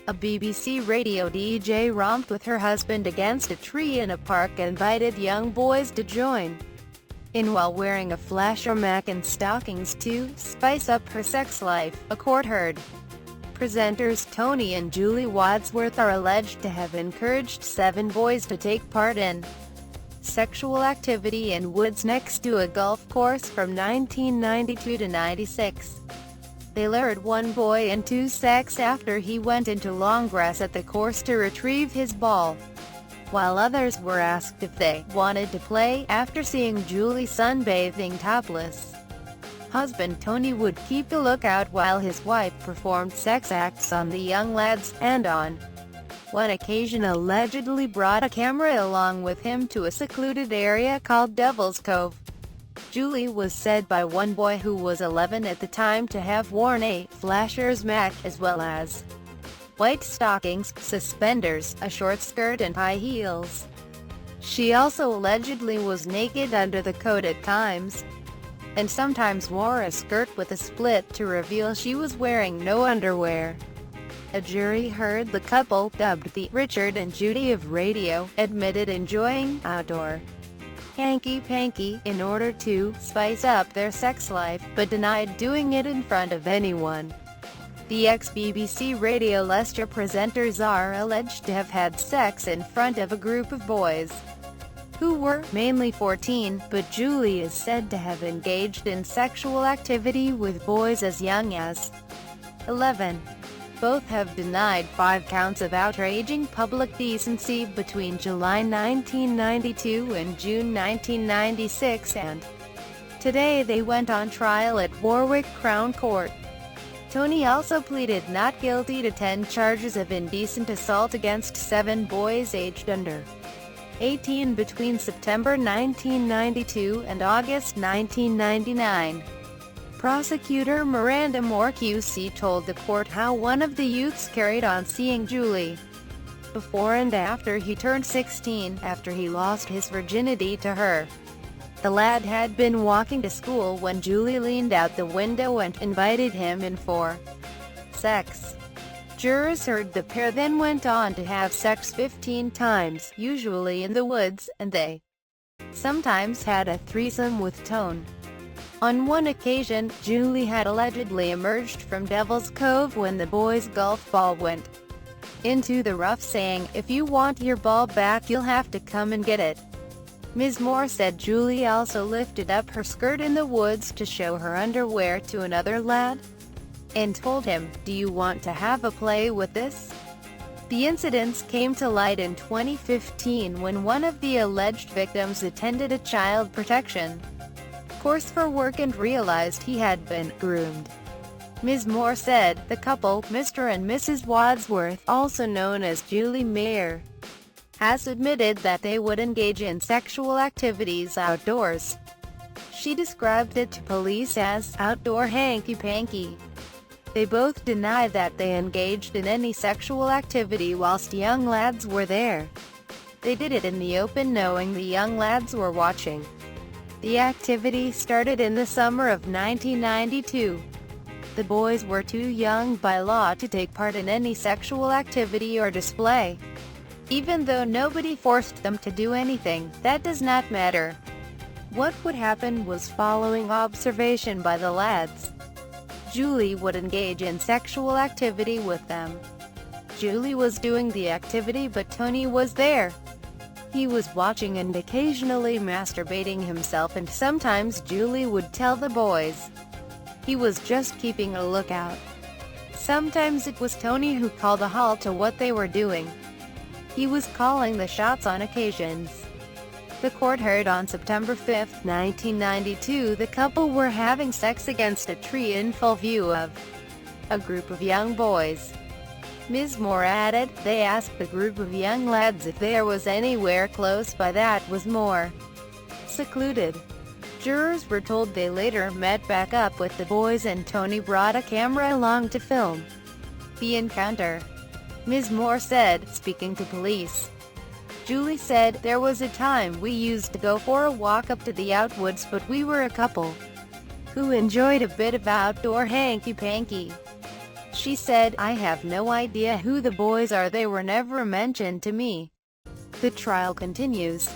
A BBC radio DJ romped with her husband against a tree in a park and invited young boys to join in while wearing a flasher mac and stockings to spice up her sex life, a court heard. Presenters Tony and Julie Wadsworth are alleged to have encouraged 7 boys to take part in sexual activity in woods next to a golf course from 1992 to 96. They lured one boy into sex after he went into long grass at the course to retrieve his ball, while others were asked if they wanted to play after seeing Julie sunbathing topless. Husband Tony would keep a lookout while his wife performed sex acts on the young lads, and on one occasion allegedly brought a camera along with him to a secluded area called Devil's Cove. Julie was said by one boy who was 11 at the time to have worn a fl4sher's mac, as well as white stockings, suspenders, a short skirt and high heels. She also allegedly was naked under the coat at times, and sometimes wore a skirt with a split to reveal she was wearing no underwear. A jury heard the couple, dubbed the Richard and Judy of radio, admitted enjoying outdoor hanky-panky in order to spice up their sex life, but denied doing it in front of anyone. The ex-BBC Radio Leicester presenters are alleged to have had sex in front of a group of boys who were mainly 14, but Julie is said to have engaged in sexual activity with boys as young as 11. Both have denied 5 counts of outraging public decency between July 1992 and June 1996, and today they went on trial at Warwick Crown Court. Tony also pleaded not guilty to 10 charges of indecent assault against 7 boys aged under 18 between September 1992 and August 1999. Prosecutor Miranda m4c told the court how one of the youths carried on seeing Julie before and after he turned 16, after he lost his virginity to her. The lad had been walking to school when Julie leaned out the window and invited him in for sex. Jurors heard the pair then went on to have sex 15 times, usually in the woods, and they sometimes had a threesome with Tone. On one occasion, Julie had allegedly emerged from Devil's Cove when the boys' golf ball went into the rough, saying, "If you want your ball back you'll have to come and get it." Ms. Moore said Julie also lifted up her skirt in the woods to show her underwear to another lad, and told him, "Do you want to have a play with this?" The incidents came to light in 2015 when one of the alleged victims attended a child protection course for work and realized he had been groomed. Ms. Moore said the couple, Mr. and Mrs. Wadsworth, also known as Julie Mayer, has admitted that they would engage in sexual activities outdoors. She described it to police as outdoor hanky-panky. They both deny that they engaged in any sexual activity whilst young lads were there. They did it in the open, knowing the young lads were watching. The activity started in the summer of 1992. The boys were too young by law to take part in any sexual activity or display. Even though nobody forced them to do anything, that does not matter. What would happen was following observation by the lads. Julie would engage in sexual activity with them. Julie was doing the activity, but Tony was there. He was watching and occasionally masturbating himself, and sometimes Julie would tell the boys he was just keeping a lookout. Sometimes it was Tony who called a halt to what they were doing. He was calling the shots on occasions. The court heard on September 5, 1992, the couple were having sex against a tree in full view of a group of young boys. Ms. Moore added, they asked the group of young lads if there was anywhere close by that was more secluded. Jurors were told they later met back up with the boys and Tony brought a camera along to film the encounter. Ms. Moore said, speaking to police. Julie said, there was a time we used to go for a walk up to the outwoods, but we were a couple who enjoyed a bit of outdoor hanky-panky. She said, "I have no idea who the boys are, they were never mentioned to me." The trial continues.